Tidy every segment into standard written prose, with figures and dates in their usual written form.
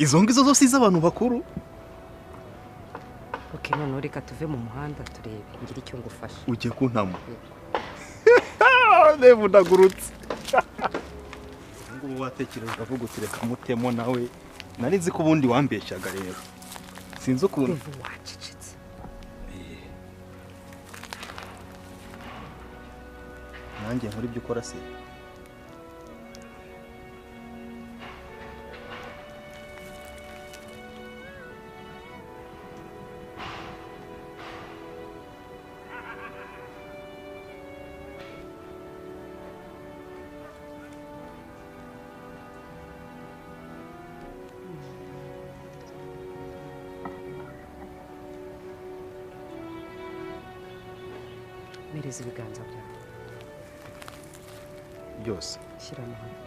izo ngizo zose iz'abantu bakuru. Okay, none reka tuve mu muhanda turebe ngira icyo ngufasha. Ugiye kuntamo. Nevu ndagurutse. Ngo watekereza avuga utireka mutemo nawe. Nari nzi ko ubundi wambeshyaga rero. Sinzi ukuntu. Wacicitse. Nanjye nkuri ibyo ukora se. Mereza ibiganza byawe. Byose. Shyira mu hano.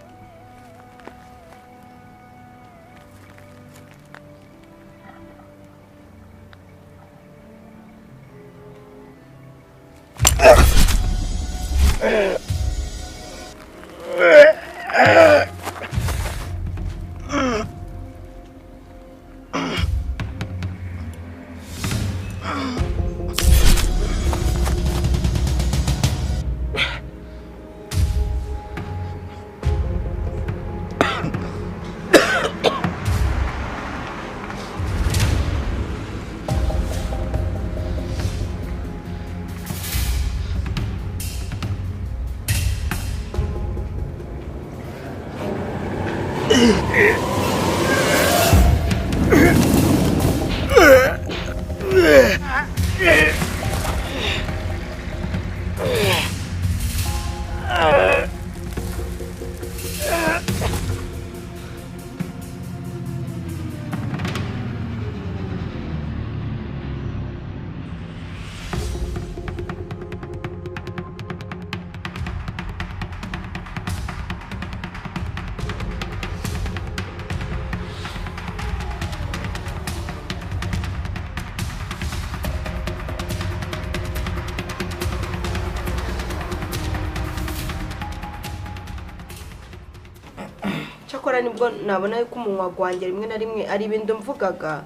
Cyakora nibwo nabona yuko umunwa gwanjye rimwe na rimwe ari ibintu mvugaga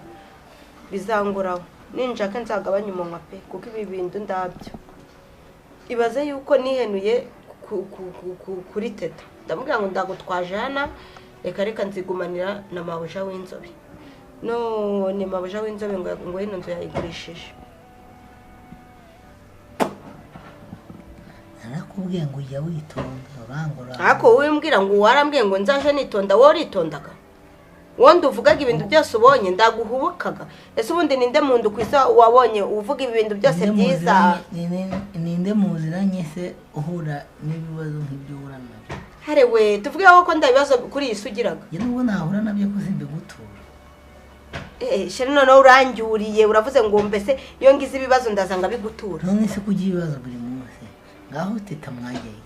bizangoraho ninjaka nzagabanya umunwa pe kuko ibi bintu ndabyo. Ibaze yuko nihenuye kuri teta ndamubwira ngo ndagutwaje hana reka nzigumanira na mabuja w'inzobe. No ni mabuja w'inzobe ngo hino nzo yayigurishije. Narakubwiye ngo ujya witonda urangora. Ako wimbwira ngo warambwiye ngo nzaje nitonda wowe ritondaga. Wondi uvugaga ibintu byose ubonye ndaguhubukaga. Ese ubundi ninde muntu kwisa wabonye uvuga ibintu byose byiza. Ninde muziranye se uhura n'ibibazo nk'ibyo uhura nabyo. Harewe tuvuge ko ndabibazo kuri iyi sugiraga. Ye nubwo nahura nabyo ko simbe gutura. Sheri none urangyuriye uravuze ngo mbese iyo ngize ibibazo ndazanga bigutura. None se kugira ibibazo buri munsi. Ngaho teta mwageye.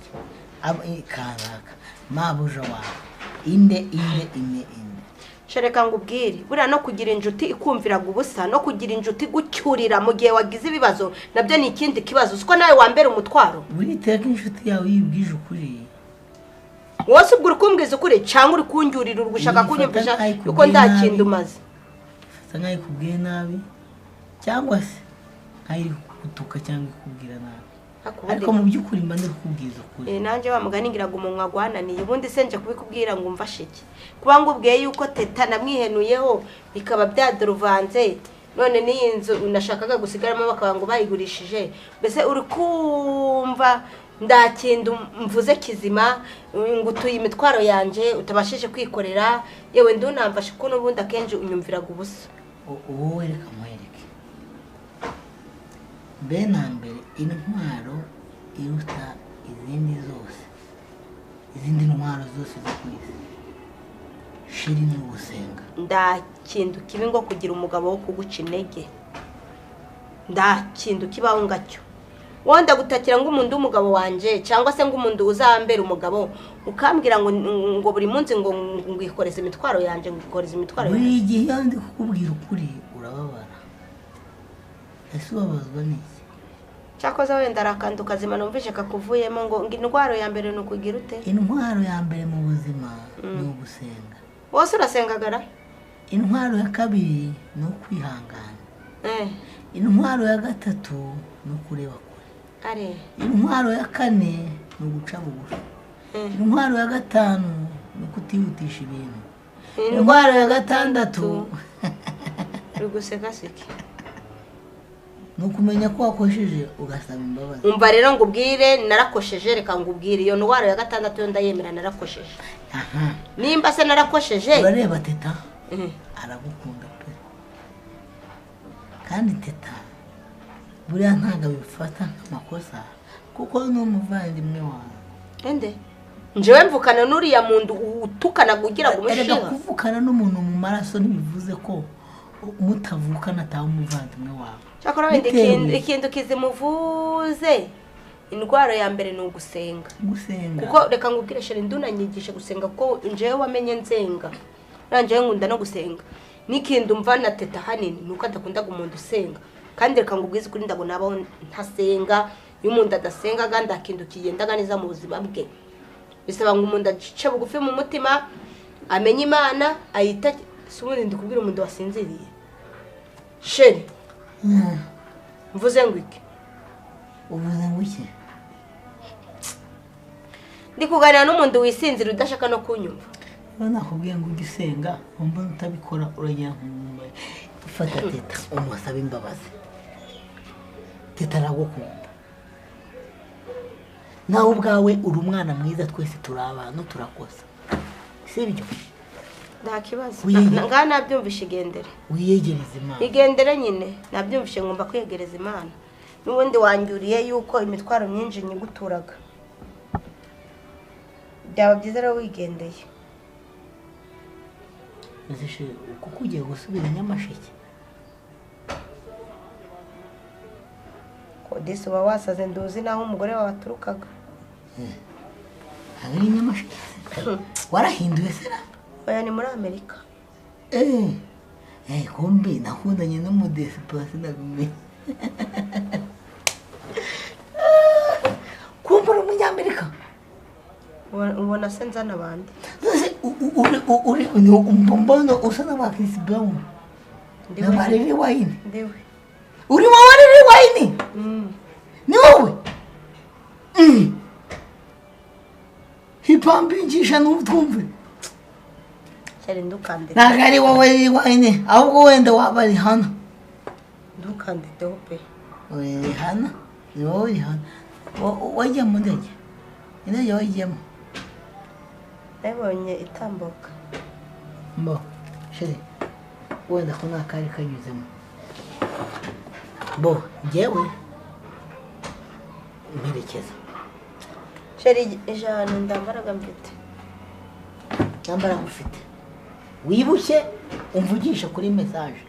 Kanaka mabuja wawe. Inde. Shereka ngubwire buriya no kugira injuti ikumviraga ubusa no kugira injuti gucyurira mu gihe wagize ibibazo nabyo ni ikindi kibazo siko nawe wambere umutwaro. Buri teka inshuti yawe yibwije ukuri. Wose ubwo urukumbwiza ukuri cyangwa uri kungyurira urugushaka kunyumvisha uko ndakinda umaze. Fata nkayi kubwiye nabi cyangwa se nkayi kutuka cyangwa kubwira nabi. Ariko mu byukuri mba ndi kubwiza ukuri. Nanje wamuganingiraga umunwa gwananiye ubundi senje kubikubwira ngo umfashike. Kuba ngubwiye yuko teta namwihenuyeho bikaba byaduruvanze none niyi nzu unashakaga gusigaramo bakaba ngo bayigurishije. Mbese uri kumva ndakinda mvuze kizima ngutuye imitwaro yanje utabashije kwikorera yewe ndunamfashe ko nubundi akenje unyumviraga ubusa. Wowe reka mwereke. Benambere intwaro iruta izindi zose. Izindi ntwaro zose zo kwisi. Shiri n'ubusenga. Ndakindu kibi ngo kugira umugabo wo kuguca intege. Ndakindu kibaho ngacyo. Wanda gutakira ngo umuntu umugabo wanje cyangwa se ngo umuntu uzambera umugabo ukambwira ngo buri munsi ngo ngikoreze imitwaro yanje ngikoreze imitwaro. Buri gihe yandi kukubwira ukuri urababara. Ese ubabazwa n'iki? Cyakoze wenda arakanduka zima numvise kakuvuyemo ngo indwaro ya mbere no kugira ute? Intwaro ya mbere mu buzima ni ugusenga. Wose urasengagara? intwaro ya kabiri ni ukwihangana, intwaro ya gatatu ni ukureba kure, intwaro ya kane ni uguca bugufi, intwaro ya gatanu ni ukutihutisha ibintu, intwaro ya gatandatu uri guseka seke ni ukumenya ko wakosheje ugasaba imbabazi. Umva rero ngubwire narakosheje, reka ngubwire iyo ntwaro ya gatandatu yo ndayemera narakosheje. Nimba se narakosheje urareba teta aragukunda pe, kandi teta buriya ntabwo bifata nk'amakosa kuko ni umuvandimwe wawe. Ende njewe mvukana n'uriya muntu utukana kugira ngo umushinga. Kuvukana n'umuntu mu maraso ntibivuze ko mutavukana atawe umuvandimwe wawe. Cyakora wenda ikintu kizimuvuze indwara ya mbere ni ugusenga. Kuko reka ngubwire shere ndunanyigisha gusenga ko njewe wamenye nzenga. Nanjewe nkunda no gusenga. Nikindu mva na teta hanini nuko adakunda umuntu usenga. Kandi reka ngubwize kuri ndago nabo ntasenga, iyo umuntu adasenga ganda kindu kigendaga neza mu buzima bwe. Bisaba ngo umuntu acice bugufi mu mutima amenye Imana ayita subundi ndikubwira umuntu wasinziriye. Sheri mvuze ngo iki? Uvuze ngo iki? Ndi kuganira n'umuntu wisinzira udashaka no kunyumva. Nakubwiye ngo ugisenga umbona utabikora urajya ufata teta umusaba imbabazi. Teta aragukunda, nawe ubwawe uri umwana mwiza, twese turi abantu turakosa, sibyo? Nta kibazo nga nabyumvishe igendere wiyegereza Imana. Igendere nyine nabyumvishe ngomba kwiyegereza Imana. N'ubundi wanjuriye yuko imitwaro myinshi nyiguturaga. Byaba byiza rero wigendeye. Nzishe kuko ugiye gusubira Nyamasheke. Kodesi uba wasaze nduzi naho umugore wawe aturukaga. Hari Nyamasheke warahinduye se na? Oya ni muri Amerika. Kombi nakundanye n'umudesi pasi nagume. Kumbura umunyamerika. Ubona se nzana abandi. Uri mbona usa na Chris Brown. Nabariri wine. Ndewe. Uri wabariri wine? Ni wowe? Hipambingisha n'utwumve. Cyari ndukande. Nagari wowe wine, ahubwo wenda wabari hano. Ndukande dope. Oye hana. Ni wowe hana. Wajya mu ndege. Indege wajyamo. Nabonye itambuka. Mbo, sheri. Wenda ko nakari kanyuzemo. Bo, njyewe mperekeza. Sheri ijana ndambaraga mfite. Ndambara ufite. Wibushye umvugisha kuri message.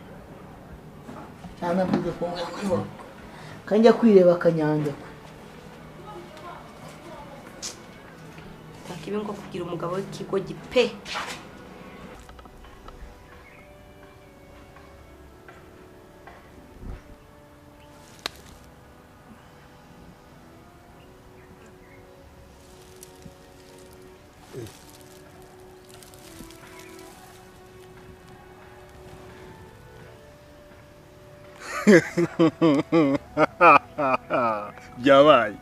Cyane mvuze ko ngo kanja kwireba kanyande. Takibe ngo kugira umugabo w'ikigo gipe. Byabaye.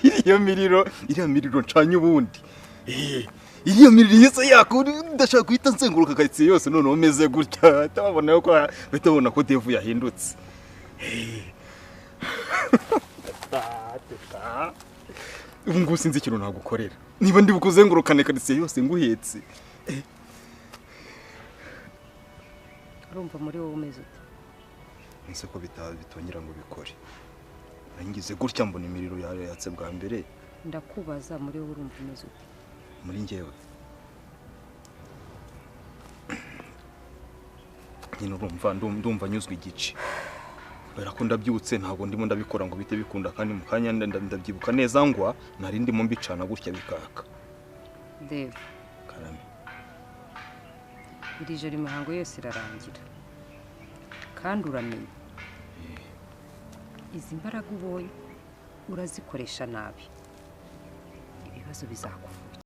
Iriya miriro ncanye ubundi. Iriya miriro yese yakuri ndashaka guhita nzenguruka karitsiye yose none umeze gutya. Tababona yuko batabona ko Devu yahindutse. Ngo sinzi ikintu nagukorera. Niba ndi bukuzengurukane karitsiye yose nguhetse. Urumva muri wowe umeze ute? Nse ko bitongera ngo bikore. Nangize gutya mbona imiriro yatse bwa mbere. Ndakubaza muri wowe urumva umeze ute? Muri njyewe. Nyine urumva ndumva nyuzwe igice. Kubera ko ndabyutse ntabwo ndimo ndabikora ngo bite bikunda kandi mu kanya ndabyibuka neza ngwa nari ndimo mbicana gutya bikaka. Dave. Karame. Iri joro imihango yose irarangira. Kandi uramenye. Izi mbaraga ubonye urazikoresha nabi. Ibibazo bizakuva.